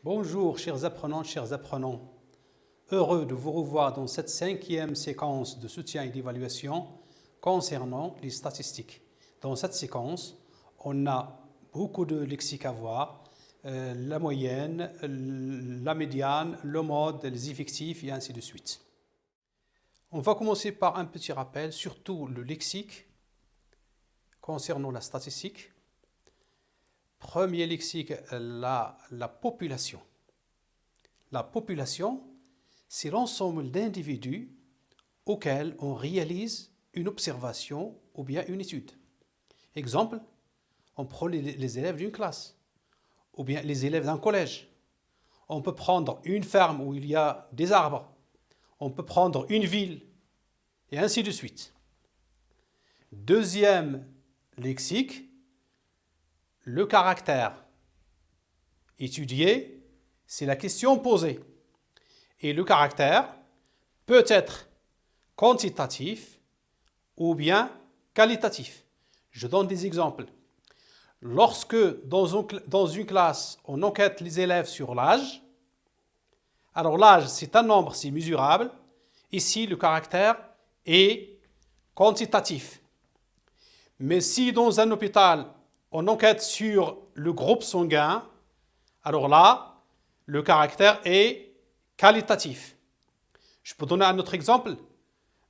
Bonjour chers apprenants. Heureux de vous revoir dans cette 5e séquence de soutien et d'évaluation concernant les statistiques. Dans cette séquence, on a beaucoup de lexiques à voir, la moyenne, la médiane, le mode, les effectifs et ainsi de suite. On va commencer par un petit rappel, surtout le lexique concernant la statistique. Premier lexique, la population. La population, c'est l'ensemble d'individus auxquels on réalise une observation ou bien une étude. Exemple, on prend les élèves d'une classe ou bien les élèves d'un collège. On peut prendre une ferme où il y a des arbres. On peut prendre une ville et ainsi de suite. Deuxième lexique, le caractère. Étudier, c'est la question posée. Et le caractère peut être quantitatif ou bien qualitatif. Je donne des exemples. Lorsque dans une classe, on enquête les élèves sur l'âge, alors l'âge, c'est un nombre, c'est mesurable. Ici, le caractère est quantitatif. Mais si dans un hôpital, on enquête sur le groupe sanguin, alors là, le caractère est qualitatif. Je peux donner un autre exemple.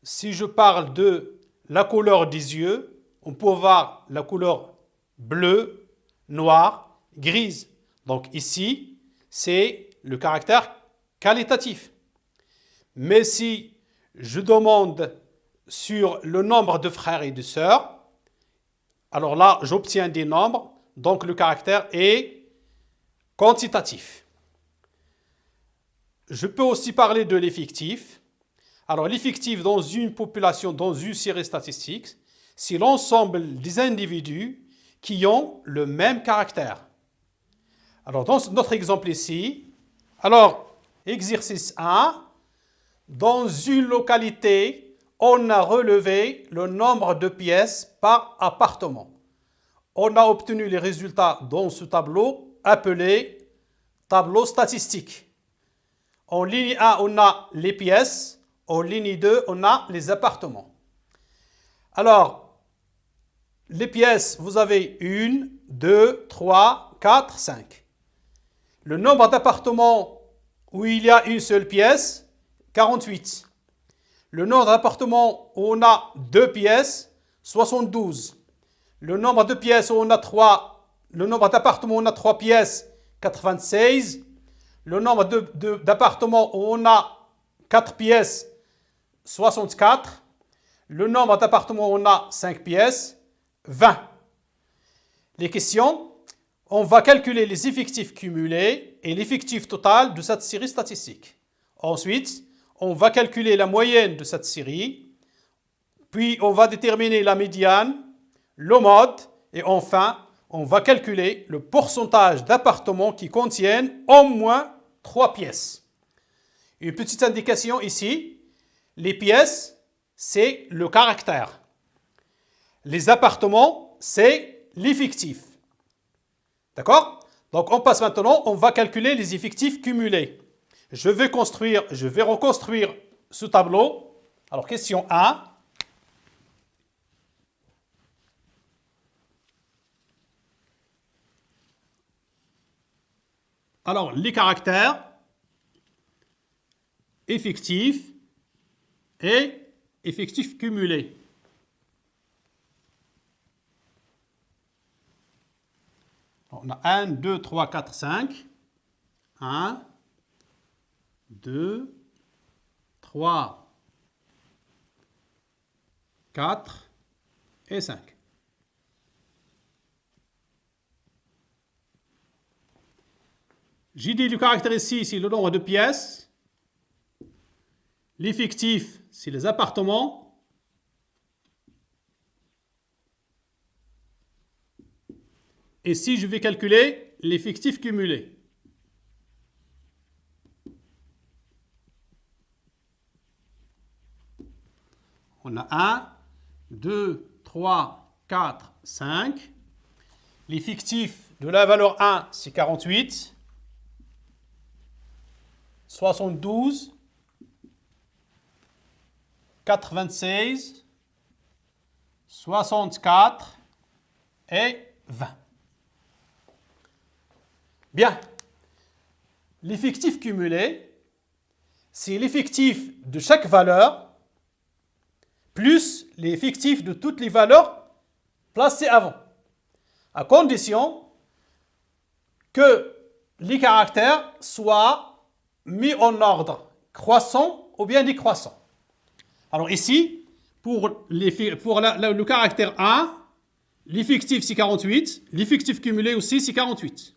Si je parle de la couleur des yeux, on peut voir la couleur bleue, noire, grise. Donc ici, c'est le caractère qualitatif. Mais si je demande sur le nombre de frères et de sœurs, alors là, j'obtiens des nombres, donc le caractère est quantitatif. Je peux aussi parler de l'effectif. Alors l'effectif dans une population, dans une série statistique, c'est l'ensemble des individus qui ont le même caractère. Alors dans notre exemple ici, alors exercice 1, dans une localité, on a relevé le nombre de pièces par appartement. On a obtenu les résultats dans ce tableau appelé tableau statistique. En ligne 1, on a les pièces. En ligne 2, on a les appartements. Alors, les pièces, vous avez 1, 2, 3, 4, 5. Le nombre d'appartements où il y a une seule pièce, 48. Le nombre d'appartements où on a 2 pièces, 72. Le nombre de pièces où on a 3, le nombre d'appartements où on a 3 pièces, 96. Le nombre d'appartements où on a 4 pièces, 64. Le nombre d'appartements où on a 5 pièces, 20. Les questions, on va calculer les effectifs cumulés et l'effectif total de cette série statistique. Ensuite, on va calculer la moyenne de cette série, puis on va déterminer la médiane, le mode, et enfin, on va calculer le pourcentage d'appartements qui contiennent au moins 3 pièces. Une petite indication ici, les pièces, c'est le caractère. Les appartements, c'est l'effectif. D'accord? Donc on passe maintenant, on va calculer les effectifs cumulés. Je vais reconstruire ce tableau. Alors, question 1. Alors, les caractères, effectifs et effectifs cumulés. On a 1, 2, 3, 4, 5. 1, 2, 3, 4 et 5. J'ai dit le caractère ici, c'est le nombre de pièces. L'effectif, c'est les appartements. Et si je vais calculer l'effectif cumulé. On a 1, 2, 3, 4, 5. L'effectif de la valeur 1, c'est 48. 72, 96, 64 et 20. Bien. L'effectif cumulé, c'est l'effectif de chaque valeur plus l'effectif de toutes les valeurs placées avant, à condition que les caractères soient mis en ordre croissant ou bien décroissant. Alors ici, pour le caractère 1, l'effectif c'est 48, l'effectif cumulé aussi c'est 48.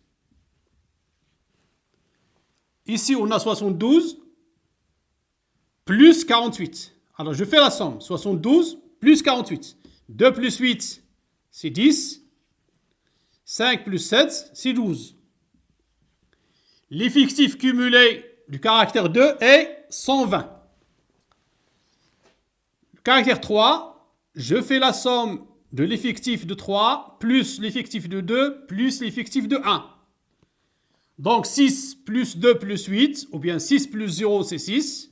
Ici, on a 72 plus 48. Alors, je fais la somme. 72 plus 48. 2 plus 8, c'est 10. 5 plus 7, c'est 12. L'effectif cumulé du caractère 2 est 120. Le caractère 3, je fais la somme de l'effectif de 3 plus l'effectif de 2 plus l'effectif de 1. Donc 6 plus 2 plus 8, ou bien 6 plus 0, c'est 6.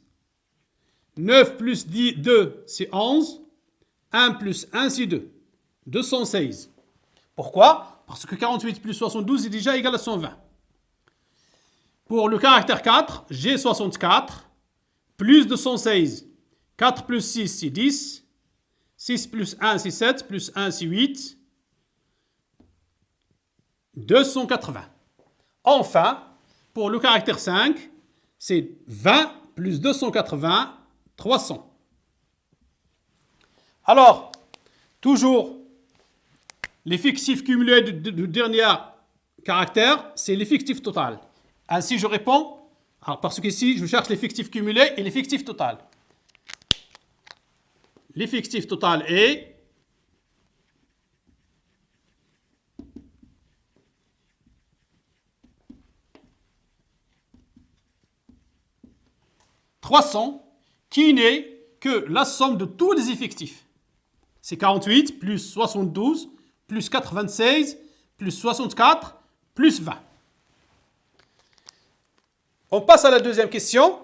9 plus 2, c'est 11. 1 plus 1, c'est 2. 216. Pourquoi? Parce que 48 plus 72 est déjà égal à 120. Pour le caractère 4, j'ai 64, plus 216. 4 plus 6, c'est 10. 6 plus 1, c'est 7, plus 1, c'est 8. 280. Enfin, pour le caractère 5, c'est 20 plus 280, 300. Alors, toujours, l'effectif cumulé du dernier caractère, c'est l'effectif total. Ainsi, je réponds, parce qu'ici, je cherche l'effectif cumulé et l'effectif total. L'effectif total est 300, qui n'est que la somme de tous les effectifs. C'est 48 plus 72 plus 96 plus 64 plus 20. On passe à la deuxième question.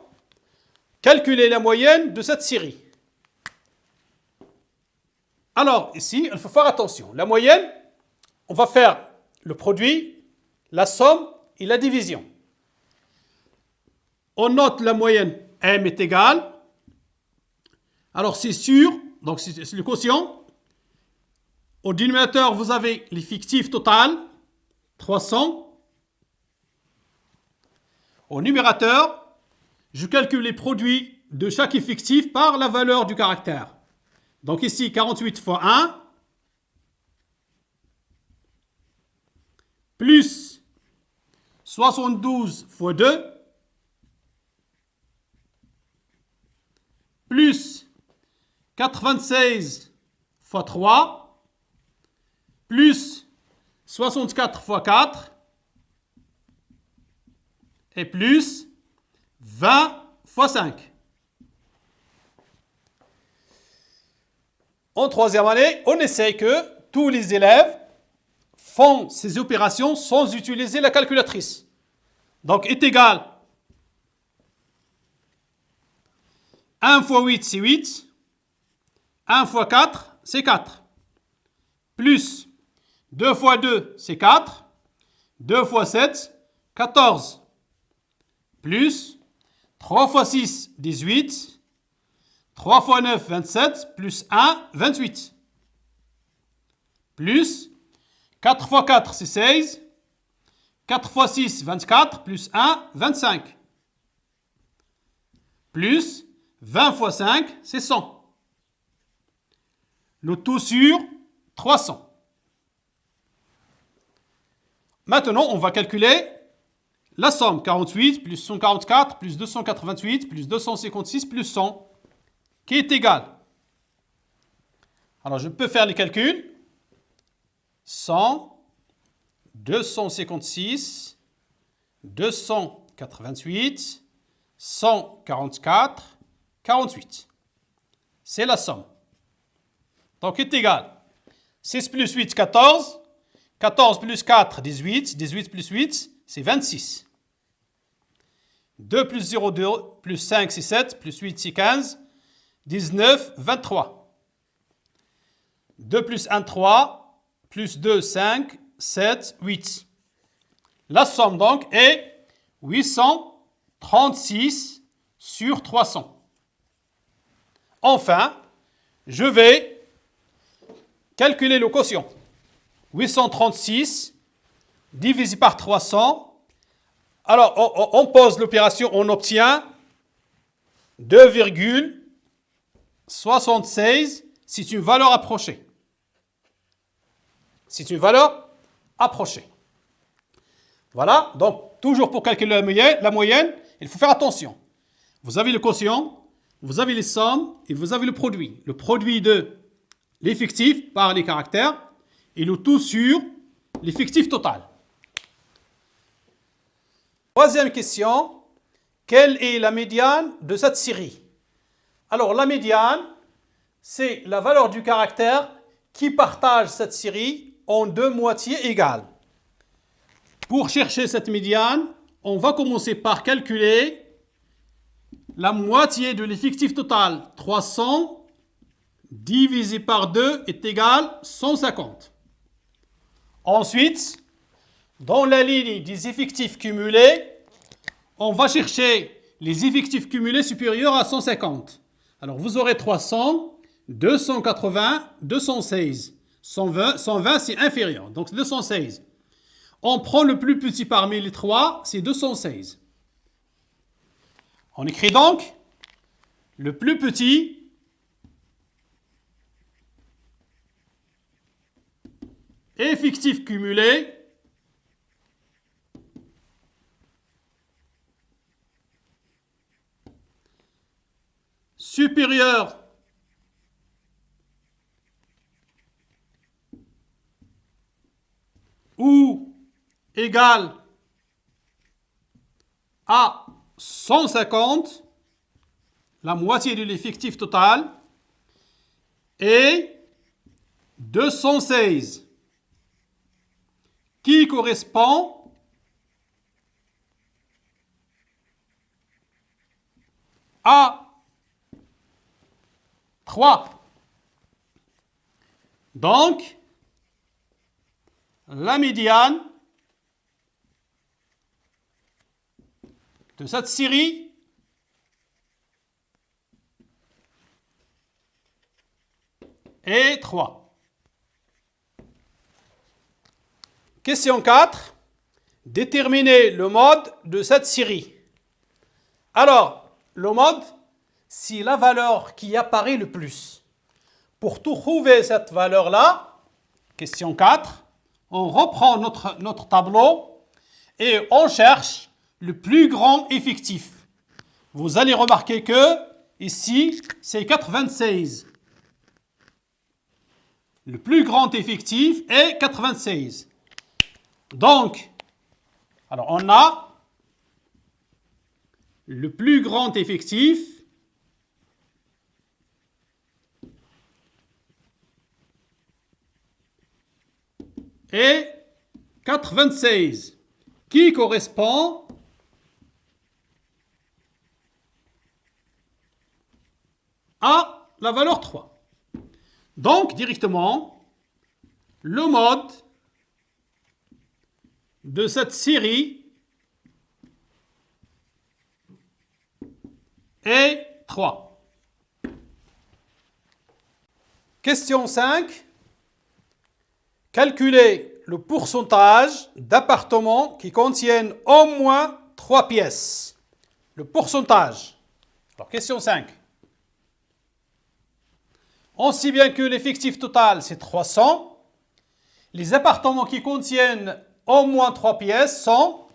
Calculer la moyenne de cette série. Alors, ici, il faut faire attention. La moyenne, on va faire le produit, la somme et la division. On note la moyenne M est égale. Alors, c'est sûr, donc c'est le quotient. Au dénominateur, vous avez l'effectif total, 300. Au numérateur, je calcule les produits de chaque effectif par la valeur du caractère. Donc ici, 48 fois 1, plus 72 fois 2, plus 96 fois 3, plus 64 fois 4, et plus 20 fois 5. En troisième année, on essaie que tous les élèves font ces opérations sans utiliser la calculatrice. Donc, est égal 1 fois 8, c'est 8. 1 fois 4, c'est 4. Plus 2 fois 2, c'est 4. 2 fois 7, 14. Plus 3 fois 6, 18. 3 fois 9, 27. Plus 1, 28. Plus 4 fois 4, c'est 16. 4 fois 6, 24. Plus 1, 25. Plus 20 fois 5, c'est 100. Le tout sur 300. Maintenant, on va calculer la somme. 48 plus 144 plus 288 plus 256 plus 100, qui est égal. Alors, je peux faire les calculs. 100, 256, 288, 144, 48. C'est la somme. Donc, est égal. 6 plus 8, 14. 14 plus 4, 18. 18 plus 8, c'est 26. 2 plus 0, 2, plus 5, c'est 7, plus 8, c'est 15, 19, 23. 2 plus 1, 3, plus 2, 5, 7, 8. La somme donc est 836 sur 300. Enfin, je vais calculer le quotient. 836 divisé par 300. Alors, on pose l'opération, on obtient 2,76. C'est une valeur approchée. C'est une valeur approchée. Voilà, donc toujours pour calculer la moyenne, il faut faire attention. Vous avez le quotient, vous avez les sommes et vous avez le produit. Le produit de l'effectif par les caractères et le tout sur l'effectif total. Troisième question, quelle est la médiane de cette série? Alors la médiane, c'est la valeur du caractère qui partage cette série en deux moitiés égales. Pour chercher cette médiane, on va commencer par calculer la moitié de l'effectif total. 300 divisé par 2 est égal à 150. Ensuite, dans la ligne des effectifs cumulés, on va chercher les effectifs cumulés supérieurs à 150. Alors vous aurez 300, 280, 216. 120 c'est inférieur, donc c'est 216. On prend le plus petit parmi les trois, c'est 216. On écrit donc le plus petit effectif cumulé supérieur ou égal à 150, la moitié de l'effectif total, et 216, qui correspond à 3. Donc, la médiane de cette série est 3. Question 4. Déterminer le mode de cette série. Alors, le mode, c'est la valeur qui apparaît le plus. Pour trouver cette valeur-là, question 4, on reprend notre tableau et on cherche le plus grand effectif. Vous allez remarquer que ici, c'est 96. Le plus grand effectif est 96. Donc, alors on a le plus grand effectif est 96, qui correspond à la valeur 3. Donc, directement, le mode de cette série est 3. Question 5. Calculer le pourcentage d'appartements qui contiennent au moins 3 pièces. Le pourcentage. Alors, question 5. On sait bien que l'effectif total, c'est 300. Les appartements qui contiennent au moins 3 pièces sont...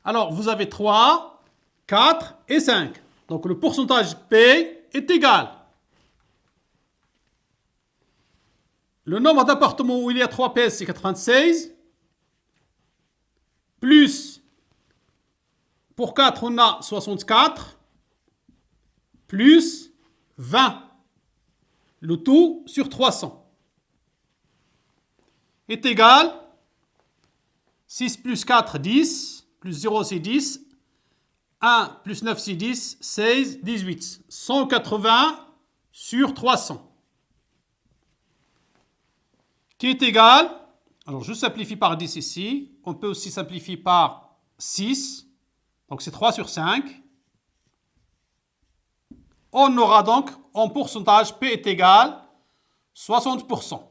Alors, vous avez 3, 4 et 5. Donc, le pourcentage P est égal. Le nombre d'appartements où il y a 3 pièces, c'est 96. Plus, pour 4, on a 64. Plus 20. Le tout sur 300 est égal 6 plus 4, 10, plus 0 c'est 10, 1 plus 9, c'est 10, 16, 18. 180 sur 300. Qui est égal, alors je simplifie par 10 ici, on peut aussi simplifier par 6, donc c'est 3 sur 5. On aura donc en pourcentage P est égal 60%.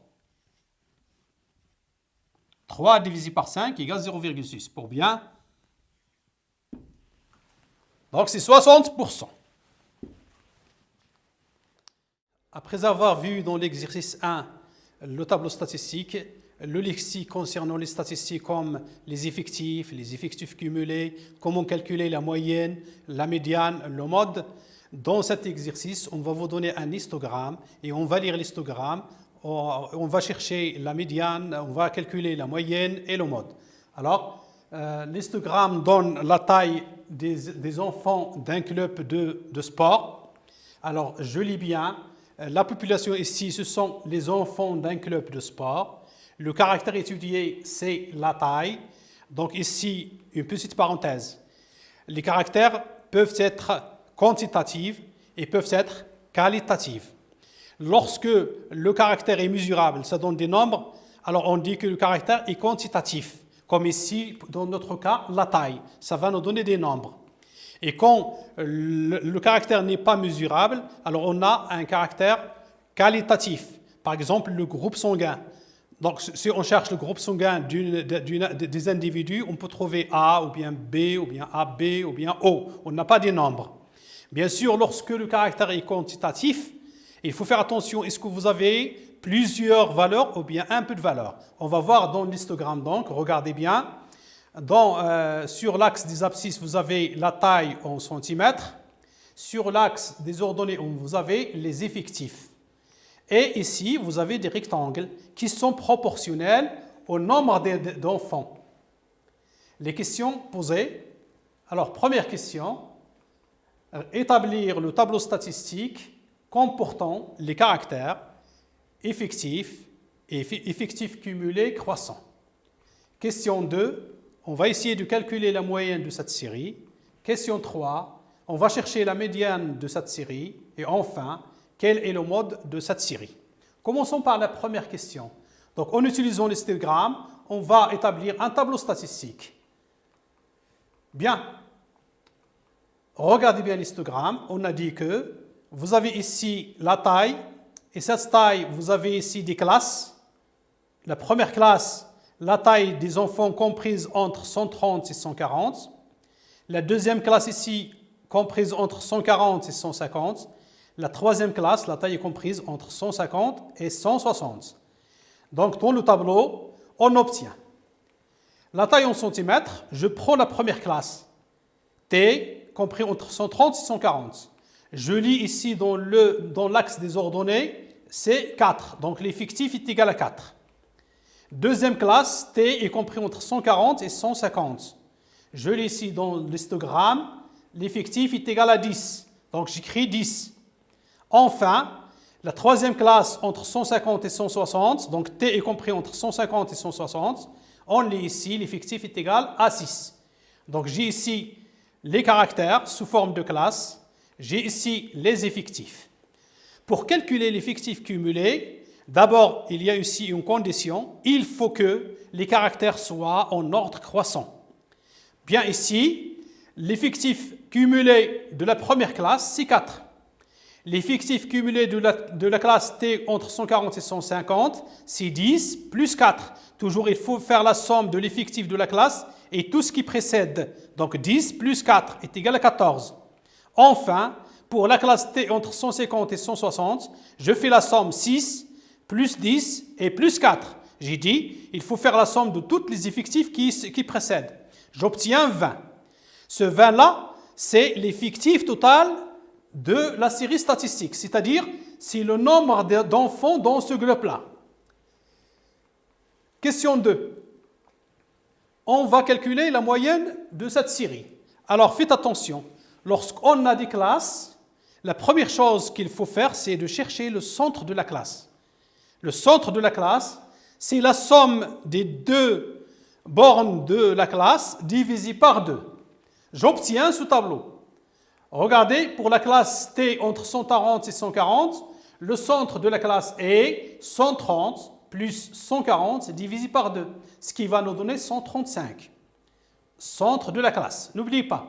3 divisé par 5 égale 0,6 pour bien. Donc c'est 60%. Après avoir vu dans l'exercice 1 le tableau statistique, le lexique concernant les statistiques comme les effectifs cumulés, comment calculer la moyenne, la médiane, le mode, dans cet exercice, on va vous donner un histogramme et on va lire l'histogramme, on va chercher la médiane, on va calculer la moyenne et le mode. Alors, l'histogramme donne la taille des enfants d'un club de sport. Alors, je lis bien. La population ici, ce sont les enfants d'un club de sport. Le caractère étudié, c'est la taille. Donc ici, une petite parenthèse. Les caractères peuvent être quantitatifs et peuvent être qualitatifs. Lorsque le caractère est mesurable, ça donne des nombres, alors on dit que le caractère est quantitatif. Comme ici, dans notre cas, la taille. Ça va nous donner des nombres. Et quand le caractère n'est pas mesurable, alors on a un caractère qualitatif. Par exemple, le groupe sanguin. Donc, si on cherche le groupe sanguin des individus, on peut trouver A, ou bien B, ou bien AB, ou bien O. On n'a pas des nombres. Bien sûr, lorsque le caractère est quantitatif, il faut faire attention. Est-ce que vous avez plusieurs valeurs ou bien un peu de valeurs? On va voir dans l'histogramme, donc, regardez bien. Sur l'axe des abscisses, vous avez la taille en centimètres. Sur l'axe des ordonnées, vous avez les effectifs. Et ici, vous avez des rectangles qui sont proportionnels au nombre d'enfants. Les questions posées. Alors, première question. Établir le tableau statistique comportant les caractères effectifs et effectifs cumulés croissants. Question 2. On va essayer de calculer la moyenne de cette série. Question 3. On va chercher la médiane de cette série. Et enfin, quel est le mode de cette série? Commençons par la première question. Donc, en utilisant l'histogramme, on va établir un tableau statistique. Bien. Regardez bien l'histogramme. On a dit que vous avez ici la taille. Et cette taille, vous avez ici des classes. La première classe, la taille des enfants comprise entre 130 et 140. La deuxième classe ici, comprise entre 140 et 150. La troisième classe, la taille est comprise entre 150 et 160. Donc, dans le tableau, on obtient la taille en centimètres. Je prends la première classe, T, compris entre 130 et 140. Je lis ici dans l'axe des ordonnées, c'est 4. Donc, l'effectif est égal à 4. Deuxième classe, T est compris entre 140 et 150. Je lis ici dans l'histogramme, l'effectif est égal à 10. Donc j'écris 10. Enfin, la troisième classe entre 150 et 160, donc T est compris entre 150 et 160. On lit ici, l'effectif est égal à 6. Donc j'ai ici les caractères sous forme de classe. J'ai ici les effectifs. Pour calculer l'effectif cumulé, d'abord, il y a ici une condition. Il faut que les caractères soient en ordre croissant. Bien ici, l'effectif cumulé de la première classe, c'est 4. L'effectif cumulé de la classe T entre 140 et 150, c'est 10 plus 4. Toujours, il faut faire la somme de l'effectif de la classe et tout ce qui précède. Donc 10 plus 4 est égal à 14. Enfin, pour la classe T entre 150 et 160, je fais la somme 6 plus 10 et plus 4. J'ai dit, il faut faire la somme de tous les effectifs qui précèdent. J'obtiens 20. Ce 20-là, c'est l'effectif total de la série statistique, c'est-à-dire c'est le nombre d'enfants dans ce groupe-là. Question 2. On va calculer la moyenne de cette série. Alors faites attention, lorsqu'on a des classes, la première chose qu'il faut faire, c'est de chercher le centre de la classe. Le centre de la classe, c'est la somme des deux bornes de la classe divisée par 2. J'obtiens ce tableau. Regardez, pour la classe T entre 140 et 140, le centre de la classe est 130 plus 140 divisé par 2, ce qui va nous donner 135. Centre de la classe, n'oubliez pas.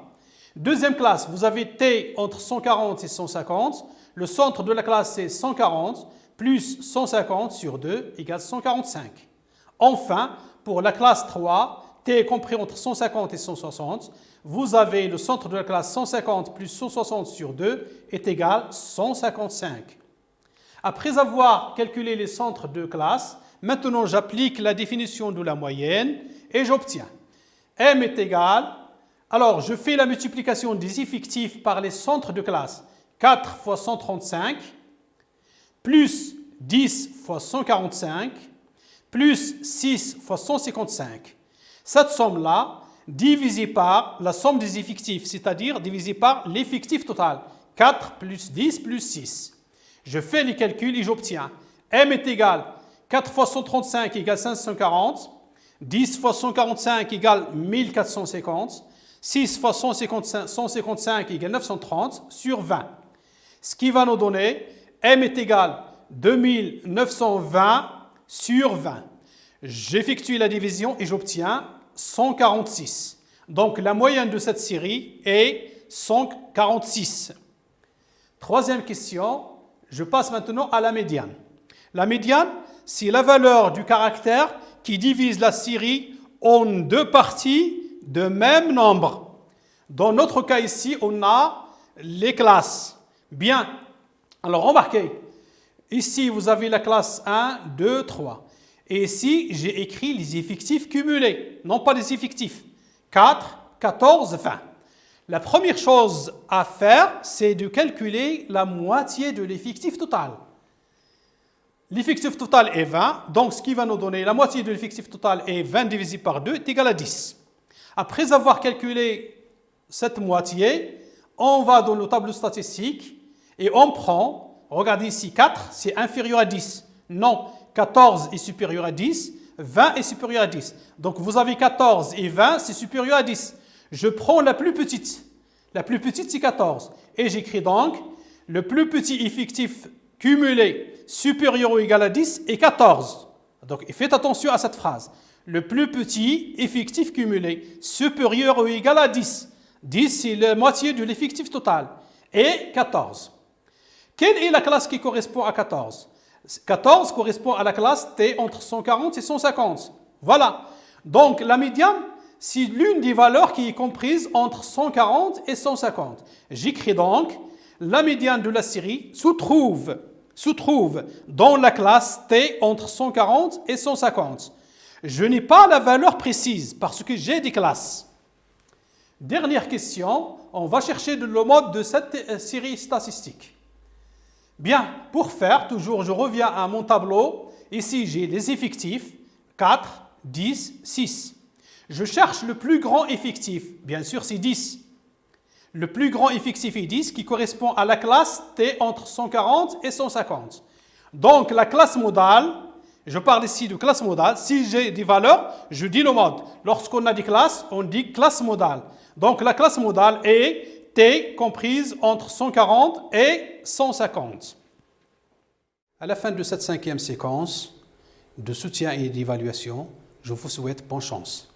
Deuxième classe, vous avez T entre 140 et 150. Le centre de la classe c'est 140 plus 150 sur 2 égale 145. Enfin, pour la classe 3, T compris entre 150 et 160, vous avez le centre de la classe 150 plus 160 sur 2 est égal à 155. Après avoir calculé les centres de classe, maintenant j'applique la définition de la moyenne et j'obtiens M est égal, alors je fais la multiplication des effectifs par les centres de classe, 4 fois 135, plus 10 fois 145, plus 6 fois 155. Cette somme-là, divisée par la somme des effectifs, c'est-à-dire divisée par l'effectif total, 4 plus 10 plus 6. Je fais les calculs et j'obtiens M est égal 4 fois 135 égale 540, 10 fois 145 égale 1450, 6 fois 155 égale 930 sur 20. Ce qui va nous donner M est égal 2920 sur 20. J'effectue la division et j'obtiens 146. Donc la moyenne de cette série est 146. Troisième question, je passe maintenant à la médiane. La médiane, c'est la valeur du caractère qui divise la série en deux parties de même nombre. Dans notre cas ici, on a les classes. Bien, alors remarquez, ici vous avez la classe 1, 2, 3. Et ici, j'ai écrit les effectifs cumulés, non pas les effectifs. 4, 14, 20. La première chose à faire, c'est de calculer la moitié de l'effectif total. L'effectif total est 20, donc ce qui va nous donner la moitié de l'effectif total est 20 divisé par 2 est égal à 10. Après avoir calculé cette moitié, on va dans le tableau statistique et on prend, regardez ici, 4, c'est inférieur à 10. Non, 14 est supérieur à 10, 20 est supérieur à 10. Donc vous avez 14 et 20, c'est supérieur à 10. Je prends la plus petite. La plus petite, c'est 14. Et j'écris donc, le plus petit effectif cumulé supérieur ou égal à 10 est 14. Donc faites attention à cette phrase. Le plus petit effectif cumulé supérieur ou égal à 10. 10, c'est la moitié de l'effectif total. Et 14. Quelle est la classe qui correspond à 14 ? 14 correspond à la classe T entre 140 et 150. Voilà. Donc la médiane, c'est l'une des valeurs qui est comprise entre 140 et 150. J'écris donc, la médiane de la série se trouve dans la classe T entre 140 et 150. Je n'ai pas la valeur précise parce que j'ai des classes. Dernière question, on va chercher le mode de cette série statistique. Bien, pour faire, toujours je reviens à mon tableau. Ici, j'ai les effectifs, 4, 10, 6. Je cherche le plus grand effectif, bien sûr c'est 10. Le plus grand effectif est 10 qui correspond à la classe T entre 140 et 150. Donc la classe modale, je parle ici de classe modale, si j'ai des valeurs, je dis le mode. Lorsqu'on a des classes, on dit classe modale. Donc la classe modale est T comprise entre 140 et 150. À la fin de cette 5e séquence de soutien et d'évaluation, je vous souhaite bonne chance.